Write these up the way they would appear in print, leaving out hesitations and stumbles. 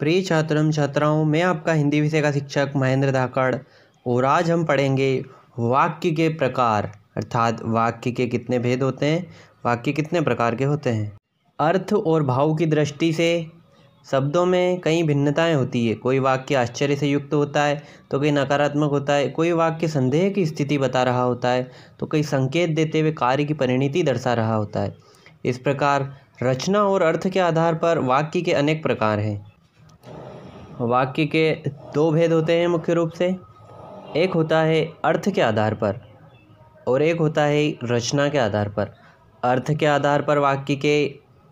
प्रिय छात्रम छात्राओं, मैं आपका हिंदी विषय का शिक्षक महेंद्र धाकड़ और आज हम पढ़ेंगे वाक्य के प्रकार, अर्थात वाक्य के कितने भेद होते हैं, वाक्य कितने प्रकार के होते हैं। अर्थ और भाव की दृष्टि से शब्दों में कई भिन्नताएं होती है। कोई वाक्य आश्चर्य से युक्त होता है तो कोई नकारात्मक होता है, कोई वाक्य संदेह की स्थिति बता रहा होता है तो कोई संकेत देते हुए कार्य की परिणति दर्शा रहा होता है। इस प्रकार रचना और अर्थ के आधार पर वाक्य के अनेक प्रकार हैं। वाक्य के दो भेद होते हैं मुख्य रूप से, एक होता है अर्थ के आधार पर और एक होता है रचना के आधार पर। अर्थ के आधार पर वाक्य के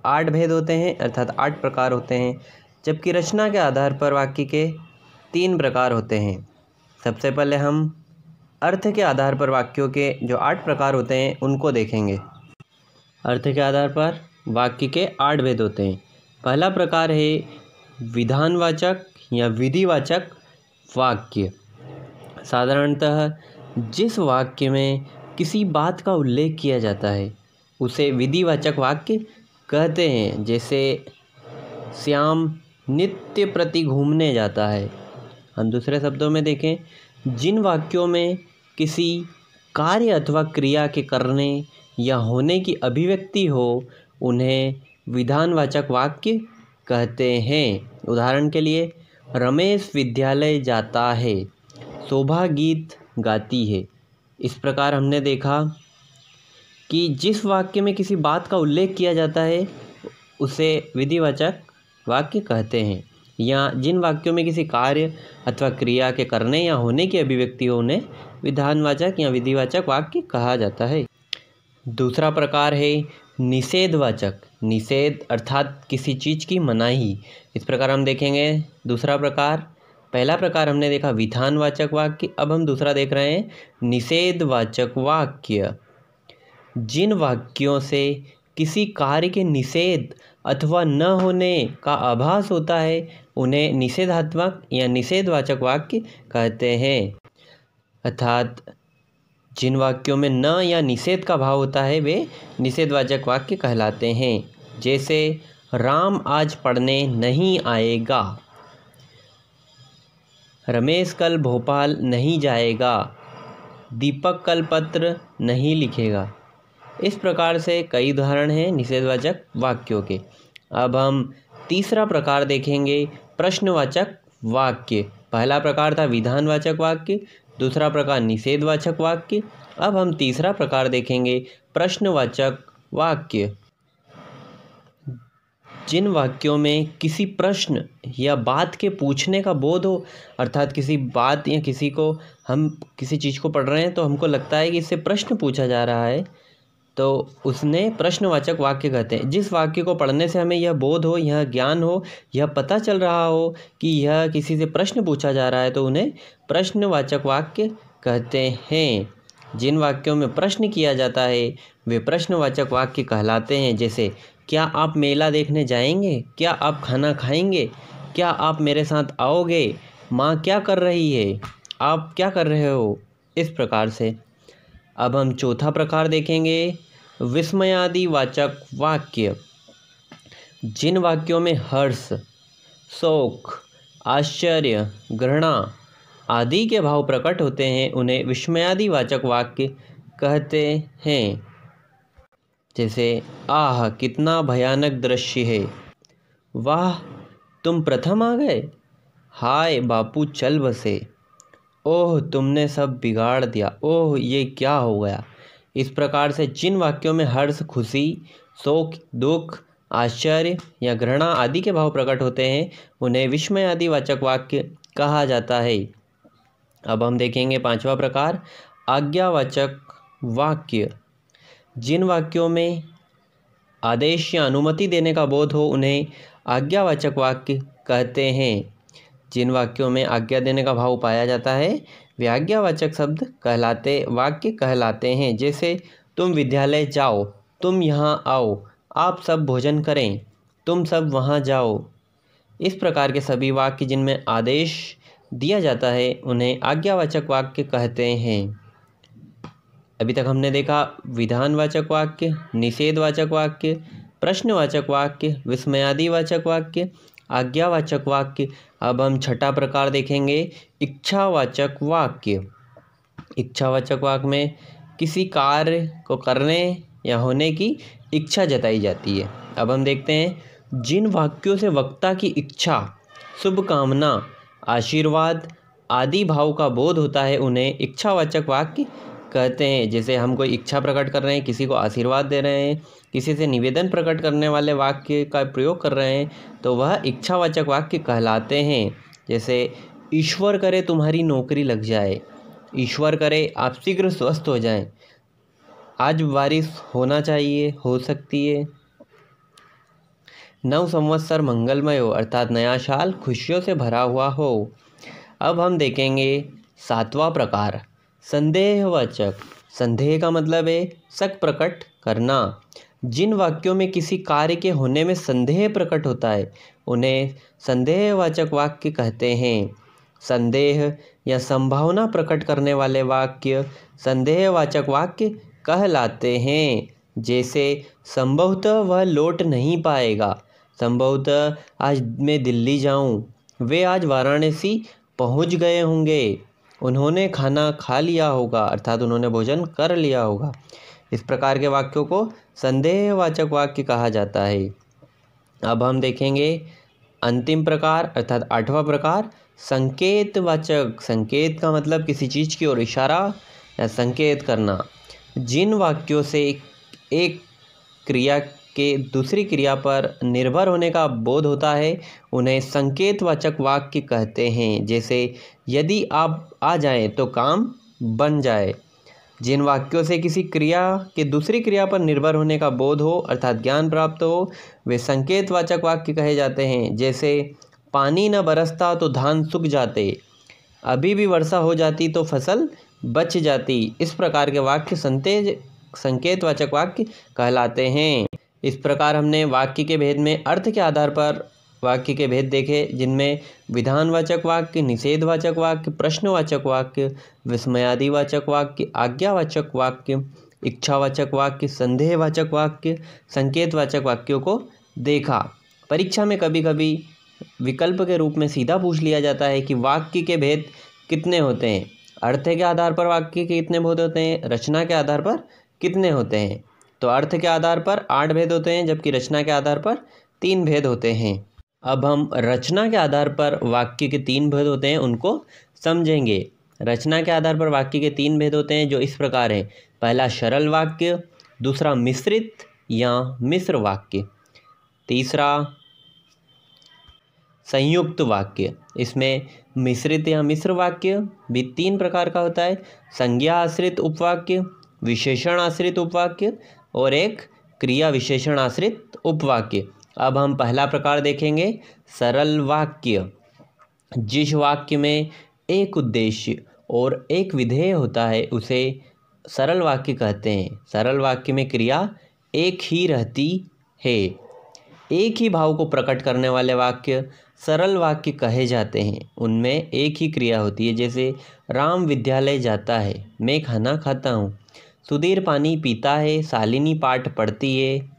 8 भेद होते हैं, अर्थात 8 प्रकार होते हैं, जबकि रचना के आधार पर वाक्य के 3 प्रकार होते हैं। सबसे पहले हम अर्थ के आधार पर वाक्यों के जो 8 प्रकार होते हैं उनको देखेंगे। अर्थ के आधार पर वाक्य के 8 भेद होते हैं। पहला प्रकार है विधानवाचक या विधिवाचक वाक्य। साधारणतः जिस वाक्य में किसी बात का उल्लेख किया जाता है उसे विधिवाचक वाक्य कहते हैं। जैसे श्याम नित्य प्रति घूमने जाता है। हम दूसरे शब्दों में देखें, जिन वाक्यों में किसी कार्य अथवा क्रिया के करने या होने की अभिव्यक्ति हो उन्हें विधानवाचक वाक्य कहते हैं। उदाहरण के लिए, रमेश विद्यालय जाता है, शोभा गीत गाती है। इस प्रकार हमने देखा कि जिस वाक्य में किसी बात का उल्लेख किया जाता है उसे विधिवाचक वाक्य कहते हैं, या जिन वाक्यों में किसी कार्य अथवा क्रिया के करने या होने की अभिव्यक्ति हो उन्हें विधानवाचक या विधिवाचक वाक्य कहा जाता है। दूसरा प्रकार है निषेधवाचक। निषेध अर्थात किसी चीज़ की मनाही। इस प्रकार हम देखेंगे दूसरा प्रकार। पहला प्रकार हमने देखा विधानवाचक वाक्य, अब हम दूसरा देख रहे हैं निषेधवाचक वाक्य। जिन वाक्यों से किसी कार्य के निषेध अथवा न होने का आभास होता है उन्हें निषेधात्मक या निषेधवाचक वाक्य कहते हैं। अर्थात जिन वाक्यों में न या निषेध का भाव होता है वे निषेधवाचक वाक्य कहलाते हैं। जैसे राम आज पढ़ने नहीं आएगा, रमेश कल भोपाल नहीं जाएगा, दीपक कल पत्र नहीं लिखेगा। इस प्रकार से कई उदाहरण हैं निषेधवाचक वाक्यों के। अब हम तीसरा प्रकार देखेंगे प्रश्नवाचक वाक्य। पहला प्रकार था विधानवाचक वाक्य, दूसरा प्रकार निषेधवाचक वाक्य। अब हम तीसरा प्रकार देखेंगे प्रश्नवाचक वाक्य। जिन वाक्यों में किसी प्रश्न या बात के पूछने का बोध हो, अर्थात किसी बात या किसी को हम किसी चीज़ को पढ़ रहे हैं तो हमको लगता है कि इससे प्रश्न पूछा जा रहा है तो उसने प्रश्नवाचक वाक्य कहते हैं। जिस वाक्य को पढ़ने से हमें यह बोध हो, यह ज्ञान हो, यह पता चल रहा हो कि यह किसी से प्रश्न पूछा जा रहा है तो उन्हें प्रश्नवाचक वाक्य कहते हैं। जिन वाक्यों में प्रश्न किया जाता है वे प्रश्नवाचक वाक्य कहलाते हैं। जैसे, क्या आप मेला देखने जाएंगे? क्या आप खाना खाएंगे? क्या आप मेरे साथ आओगे? माँ क्या कर रही है? आप क्या कर रहे हो? इस प्रकार से। अब हम चौथा प्रकार देखेंगे विस्मयादिवाचक वाक्य। जिन वाक्यों में हर्ष, शोक, आश्चर्य, घृणा आदि के भाव प्रकट होते हैं उन्हें विस्मयादिवाचक वाक्य कहते हैं। जैसे, आह कितना भयानक दृश्य है, वाह तुम प्रथम आ गए, हाय बापू चल बसे, ओह तुमने सब बिगाड़ दिया, ओह ये क्या हो गया। इस प्रकार से जिन वाक्यों में हर्ष, खुशी, शोक, दुख, आश्चर्य या घृणा आदि के भाव प्रकट होते हैं उन्हें विस्मयादिवाचक वाक्य कहा जाता है। अब हम देखेंगे पांचवा प्रकार आज्ञावाचक वाक्य। जिन वाक्यों में आदेश या अनुमति देने का बोध हो उन्हें आज्ञावाचक वाक्य कहते हैं। जिन वाक्यों में आज्ञा देने का भाव पाया जाता है वे आज्ञावाचक शब्द वाक्य कहलाते हैं। जैसे, तुम विद्यालय जाओ, तुम यहाँ आओ, आप सब भोजन करें, तुम सब वहाँ जाओ। इस प्रकार के सभी वाक्य जिनमें आदेश दिया जाता है उन्हें आज्ञावाचक वाक्य कहते हैं। अभी तक हमने देखा विधानवाचक वाक्य, निषेधवाचक वाक्य, प्रश्नवाचक वाक्य, विस्मयादिवाचक वाक्य। आज्ञावाचक वाक्य। अब हम छठा प्रकार देखेंगे, इच्छावाचक वाक्य। इच्छावाचक वाक्य में किसी कार्य को करने या होने की इच्छा जताई जाती है। अब हम देखते हैं, जिन वाक्यों से वक्ता की इच्छा, शुभकामना, आशीर्वाद आदि भाव का बोध होता है उन्हें इच्छावाचक वाक्य कहते हैं। जैसे हम कोई इच्छा प्रकट कर रहे हैं, किसी को आशीर्वाद दे रहे हैं, किसी से निवेदन प्रकट करने वाले वाक्य का प्रयोग कर रहे हैं, तो वह इच्छावाचक वाक्य कहलाते हैं। जैसे ईश्वर करे तुम्हारी नौकरी लग जाए, ईश्वर करे आप शीघ्र स्वस्थ हो जाएं, आज बारिश होना चाहिए, हो सकती है, नव संवत्सर मंगलमय हो, अर्थात नया साल खुशियों से भरा हुआ हो। अब हम देखेंगे सातवां प्रकार, संदेहवाचक। संदेह का मतलब है शक प्रकट करना। जिन वाक्यों में किसी कार्य के होने में संदेह प्रकट होता है उन्हें संदेहवाचक वाक्य कहते हैं। संदेह या संभावना प्रकट करने वाले वाक्य संदेहवाचक वाक्य कहलाते हैं। जैसे संभवतः वह लौट नहीं पाएगा, संभवतः आज मैं दिल्ली जाऊं, वे आज वाराणसी पहुंच गए होंगे, उन्होंने खाना खा लिया होगा, अर्थात उन्होंने भोजन कर लिया होगा। इस प्रकार के वाक्यों को संदेहवाचक वाक्य कहा जाता है। अब हम देखेंगे अंतिम प्रकार अर्थात आठवां प्रकार, संकेतवाचक। संकेत का मतलब किसी चीज़ की ओर इशारा या संकेत करना। जिन वाक्यों से एक क्रिया के दूसरी क्रिया पर निर्भर होने का बोध होता है उन्हें संकेतवाचक वाक्य कहते हैं। जैसे यदि आप आ जाएं तो काम बन जाए। जिन वाक्यों से किसी क्रिया के दूसरी क्रिया पर निर्भर होने का बोध हो अर्थात ज्ञान प्राप्त हो वे संकेतवाचक वाक्य कहे जाते हैं। जैसे पानी न बरसता तो धान सूख जाते, अभी भी वर्षा हो जाती तो फसल बच जाती। इस प्रकार के वाक्य संकेतवाचक वाक्य कहलाते हैं। इस प्रकार हमने वाक्य के भेद में अर्थ के आधार पर वाक्य के भेद देखे, जिनमें विधानवाचक वाक्य, निषेधवाचक वाक्य, प्रश्नवाचक वाक्य, विस्मयादिवाचक वाक्य, आज्ञावाचक वाक्य, इच्छावाचक वाक्य, संदेहवाचक वाक्य, संकेतवाचक वाक्यों को देखा। परीक्षा में कभी कभी विकल्प के रूप में सीधा पूछ लिया जाता है कि वाक्य के भेद कितने होते हैं। अर्थ के आधार पर वाक्य के कितने भेद होते हैं, रचना के आधार पर कितने होते हैं। तो अर्थ के आधार पर 8 भेद होते हैं, जबकि रचना के आधार पर 3 भेद होते हैं। अब हम रचना के आधार पर वाक्य के 3 भेद होते हैं उनको समझेंगे। रचना के आधार पर वाक्य के 3 भेद होते हैं जो इस प्रकार हैं। पहला सरल वाक्य, दूसरा मिश्रित या मिश्र वाक्य, तीसरा संयुक्त वाक्य। इसमें मिश्रित या मिश्र वाक्य भी 3 प्रकार का होता है, संज्ञा आश्रित उपवाक्य, विशेषण आश्रित उपवाक्य और एक क्रिया विशेषण आश्रित उपवाक्य। अब हम पहला प्रकार देखेंगे, सरल वाक्य। जिस वाक्य में एक उद्देश्य और एक विधेय होता है उसे सरल वाक्य कहते हैं। सरल वाक्य में क्रिया एक ही रहती है। एक ही भाव को प्रकट करने वाले वाक्य सरल वाक्य कहे जाते हैं। उनमें एक ही क्रिया होती है। जैसे राम विद्यालय जाता है, मैं खाना खाता हूँ, सुधीर पानी पीता है, शालिनी पाठ पढ़ती है।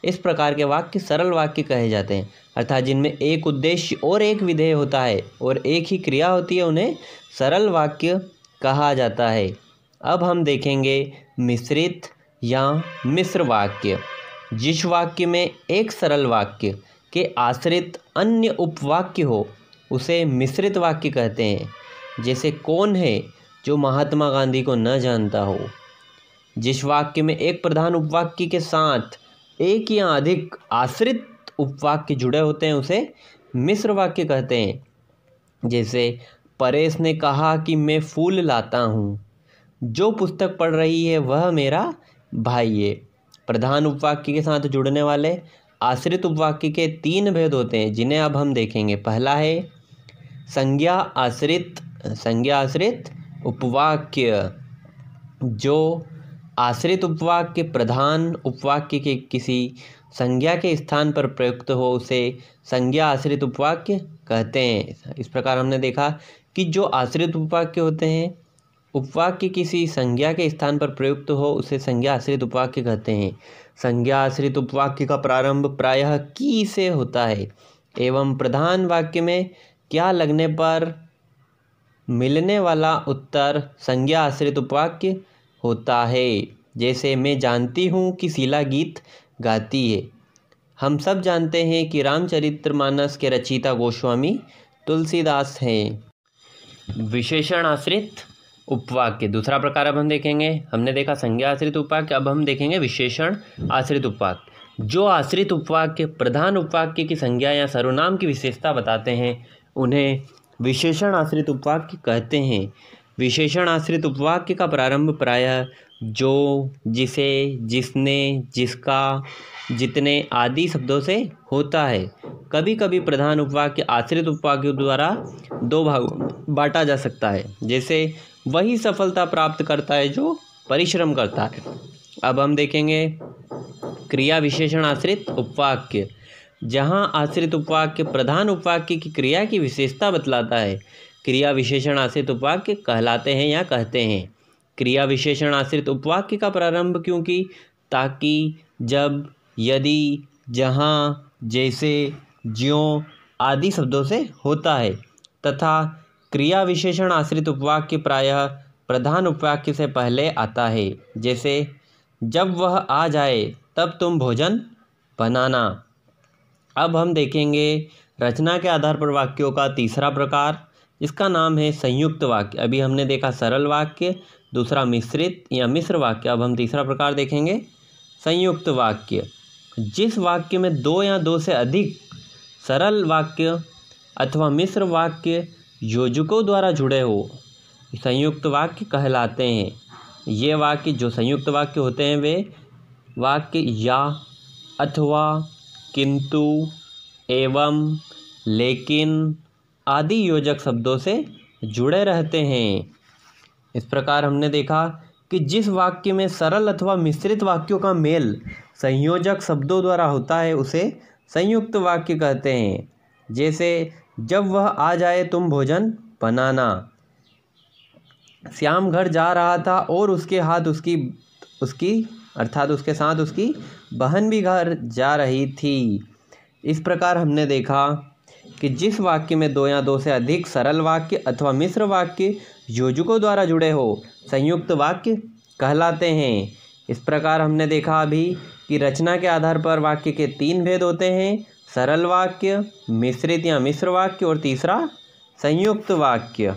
इस प्रकार के वाक्य सरल वाक्य कहे जाते हैं, अर्थात जिनमें एक उद्देश्य और एक विधेय होता है और एक ही क्रिया होती है उन्हें सरल वाक्य कहा जाता है। अब हम देखेंगे मिश्रित या मिश्र वाक्य। जिस वाक्य में एक सरल वाक्य के आश्रित अन्य उपवाक्य हो उसे मिश्रित वाक्य कहते हैं। जैसे कौन है जो महात्मा गांधी को न जानता हो। जिस वाक्य में एक प्रधान उपवाक्य के साथ एक या अधिक आश्रित उपवाक्य जुड़े होते हैं उसे मिश्र वाक्य कहते हैं। जैसे परेश ने कहा कि मैं फूल लाता हूँ, जो पुस्तक पढ़ रही है वह मेरा भाई है। प्रधान उपवाक्य के साथ जुड़ने वाले आश्रित उपवाक्य के 3 भेद होते हैं जिन्हें अब हम देखेंगे। पहला है संज्ञा आश्रित उपवाक्य। जो आश्रित उपवाक्य प्रधान उपवाक्य के किसी संज्ञा के स्थान पर प्रयुक्त हो उसे संज्ञा आश्रित उपवाक्य कहते हैं। इस प्रकार हमने देखा कि जो आश्रित उपवाक्य होते हैं, उपवाक्य किसी संज्ञा के स्थान पर प्रयुक्त हो उसे संज्ञा आश्रित उपवाक्य कहते हैं। संज्ञा आश्रित उपवाक्य का प्रारंभ प्रायः की से होता है। एवं प्रधान वाक्य में क्या लगने पर मिलने वाला उत्तर संज्ञा आश्रित उपवाक्य होता है। जैसे मैं जानती हूँ कि शीला गीत गाती है। हम सब जानते हैं कि रामचरितमानस के रचयिता गोस्वामी तुलसीदास हैं। विशेषण आश्रित उपवाक्य दूसरा प्रकार अब हम देखेंगे। हमने देखा संज्ञा आश्रित उपवाक्य, अब हम देखेंगे विशेषण आश्रित उपवाक्य। जो आश्रित उपवाक्य प्रधान उपवाक्य की संज्ञा या सर्वनाम की विशेषता बताते हैं उन्हें विशेषण आश्रित उपवाक्य कहते हैं। विशेषण आश्रित उपवाक्य का प्रारंभ प्रायः जो, जिसे, जिसने, जिसका, जितने आदि शब्दों से होता है। कभी कभी प्रधान उपवाक्य आश्रित उपवाक्यों द्वारा दो भागों बांटा जा सकता है। जैसे वही सफलता प्राप्त करता है जो परिश्रम करता है। अब हम देखेंगे क्रिया विशेषण आश्रित उपवाक्य। जहाँ आश्रित उपवाक्य प्रधान उपवाक्य की क्रिया की विशेषता बतलाता है, क्रिया विशेषण आश्रित उपवाक्य कहलाते हैं या कहते हैं। क्रिया विशेषण आश्रित उपवाक्य का प्रारंभ क्योंकि, ताकि, जब, यदि, जहाँ, जैसे, ज्यों आदि शब्दों से होता है तथा क्रिया विशेषण आश्रित उपवाक्य प्रायः प्रधान उपवाक्य से पहले आता है। जैसे जब वह आ जाए तब तुम भोजन बनाना। अब हम देखेंगे रचना के आधार पर वाक्यों का तीसरा प्रकार, इसका नाम है संयुक्त वाक्य। अभी हमने देखा सरल वाक्य, दूसरा मिश्रित या मिश्र वाक्य। अब हम तीसरा प्रकार देखेंगे संयुक्त वाक्य। जिस वाक्य में दो या दो से अधिक सरल वाक्य अथवा मिश्र वाक्य योजकों द्वारा जुड़े हो संयुक्त वाक्य कहलाते हैं। ये वाक्य जो संयुक्त वाक्य होते हैं वे वाक्य या, अथवा, किंतु, एवं, लेकिन आदि योजक शब्दों से जुड़े रहते हैं। इस प्रकार हमने देखा कि जिस वाक्य में सरल अथवा मिश्रित वाक्यों का मेल संयोजक शब्दों द्वारा होता है उसे संयुक्त वाक्य कहते हैं। जैसे जब वह आ जाए तुम भोजन बनाना। श्याम घर जा रहा था और उसके साथ उसकी बहन भी घर जा रही थी। इस प्रकार हमने देखा कि जिस वाक्य में दो या दो से अधिक सरल वाक्य अथवा मिश्र वाक्य योजकों द्वारा जुड़े हो संयुक्त वाक्य कहलाते हैं। इस प्रकार हमने देखा अभी कि रचना के आधार पर वाक्य के तीन भेद होते हैं, सरल वाक्य, मिश्रित या मिश्र वाक्य और तीसरा संयुक्त वाक्य।